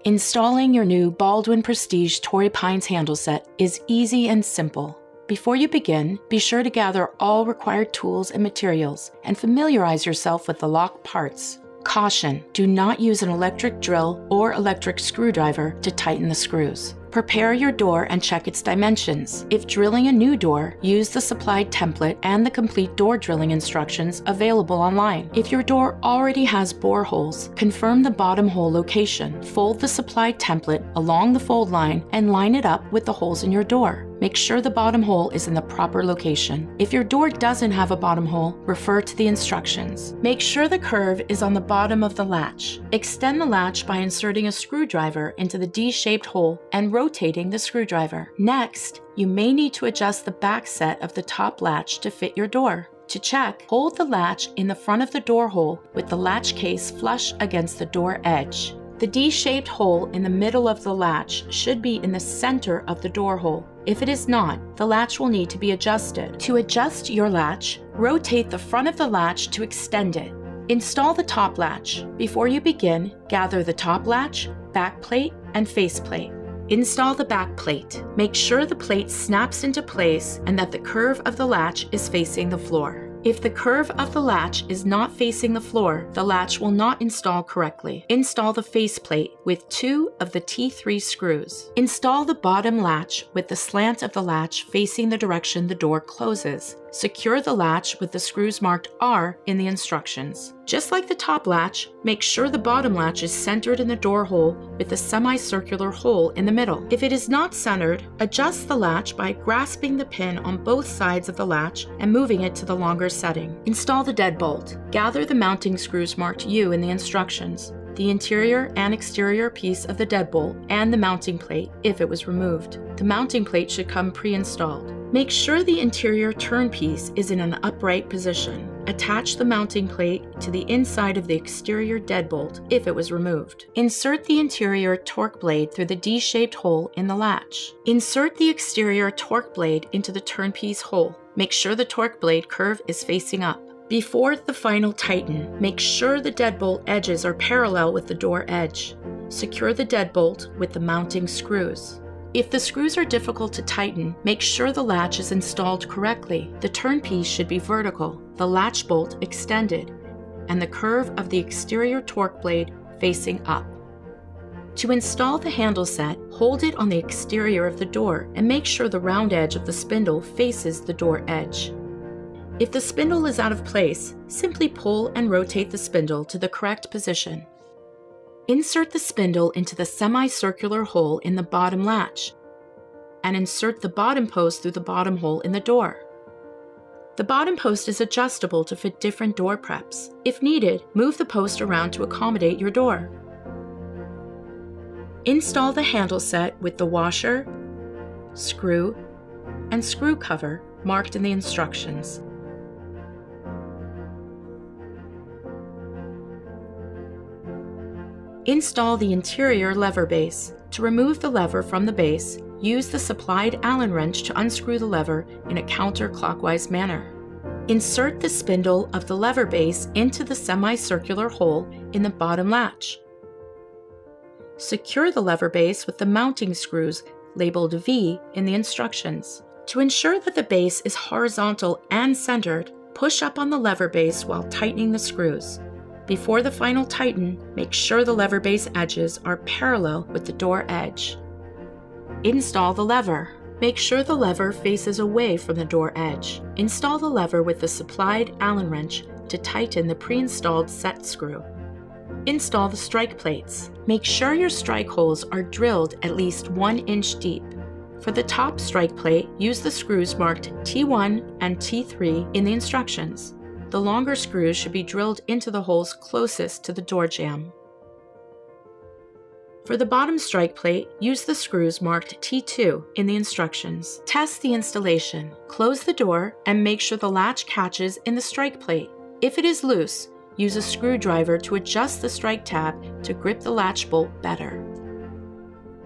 Installing your new Baldwin Prestige Torrey Pines Handleset is easy and simple. Before you begin, be sure to gather all required tools and materials and familiarize yourself with the lock parts. Caution: do not use an electric drill or electric screwdriver to tighten the screws. Prepare your door and check its dimensions. If drilling a new door, use the supplied template and the complete door drilling instructions available online. If your door already has bore holes, confirm the bottom hole location. Fold the supplied template along the fold line and line it up with the holes in your door. Make sure the bottom hole is in the proper location. If your door doesn't have a bottom hole, refer to the instructions. Make sure the curve is on the bottom of the latch. Extend the latch by inserting a screwdriver into the D-shaped hole and rotating the screwdriver. Next, you may need to adjust the backset of the top latch to fit your door. To check, hold the latch in the front of the door hole with the latch case flush against the door edge. The D-shaped hole in the middle of the latch should be in the center of the door hole. If it is not, the latch will need to be adjusted. To adjust your latch, rotate the front of the latch to extend it. Install the top latch. Before you begin, gather the top latch, backplate, and faceplate. Install the backplate. Make sure the plate snaps into place and that the curve of the latch is facing the floor. If the curve of the latch is not facing the floor, the latch will not install correctly. Install the faceplate with 2 of the T3 screws. Install the bottom latch with the slant of the latch facing the direction the door closes. Secure the latch with the screws marked R in the instructions. Just like the top latch, make sure the bottom latch is centered in the door hole with the semicircular hole in the middle. If it is not centered, adjust the latch by grasping the pin on both sides of the latch and moving it to the longer setting. Install the deadbolt. Gather the mounting screws marked U in the instructions, the interior and exterior piece of the deadbolt, and the mounting plate if it was removed. The mounting plate should come pre-installed. Make sure the interior turn piece is in an upright position. Attach the mounting plate to the inside of the exterior deadbolt if it was removed. Insert the interior torque blade through the D-shaped hole in the latch. Insert the exterior torque blade into the turn piece hole. Make sure the torque blade curve is facing up. Before the final tighten, make sure the deadbolt edges are parallel with the door edge. Secure the deadbolt with the mounting screws. If the screws are difficult to tighten, make sure the latch is installed correctly. The turn piece should be vertical, the latch bolt extended, and the curve of the exterior torque blade facing up. To install the handle set, hold it on the exterior of the door and make sure the round edge of the spindle faces the door edge. If the spindle is out of place, simply pull and rotate the spindle to the correct position. Insert the spindle into the semicircular hole in the bottom latch and insert the bottom post through the bottom hole in the door. The bottom post is adjustable to fit different door preps. If needed, move the post around to accommodate your door. Install the handle set with the washer, screw, and screw cover marked in the instructions. Install the interior lever base. To remove the lever from the base, use the supplied Allen wrench to unscrew the lever in a counterclockwise manner. Insert the spindle of the lever base into the semicircular hole in the bottom latch. Secure the lever base with the mounting screws labeled V in the instructions. To ensure that the base is horizontal and centered, push up on the lever base while tightening the screws. Before the final tighten, make sure the lever base edges are parallel with the door edge. Install the lever. Make sure the lever faces away from the door edge. Install the lever with the supplied Allen wrench to tighten the pre-installed set screw. Install the strike plates. Make sure your strike holes are drilled at least 1 inch deep. For the top strike plate, use the screws marked T1 and T3 in the instructions. The longer screws should be drilled into the holes closest to the door jamb. For the bottom strike plate, use the screws marked T2 in the instructions. Test the installation. Close the door and make sure the latch catches in the strike plate. If it is loose, use a screwdriver to adjust the strike tab to grip the latch bolt better.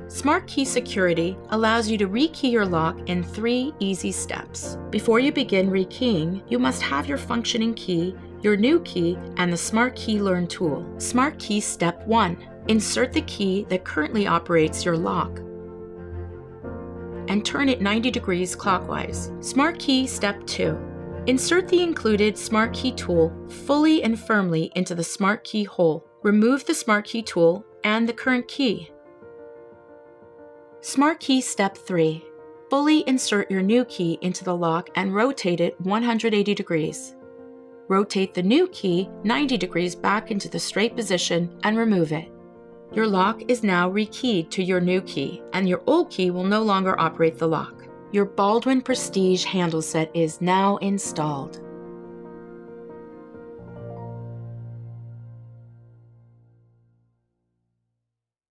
SmartKey Security allows you to rekey your lock in 3 easy steps. Before you begin rekeying, you must have your functioning key, your new key, and the SmartKey Learn tool. SmartKey Step 1. Insert the key that currently operates your lock and turn it 90 degrees clockwise. Smartkey Step 2. Insert the included Smartkey tool fully and firmly into the Smartkey hole. Remove the Smartkey tool and the current key. Smartkey Step 3. Fully insert your new key into the lock and rotate it 180 degrees. Rotate the new key 90 degrees back into the straight position and remove it. Your lock is now rekeyed to your new key, and your old key will no longer operate the lock. Your Baldwin Prestige Handleset is now installed.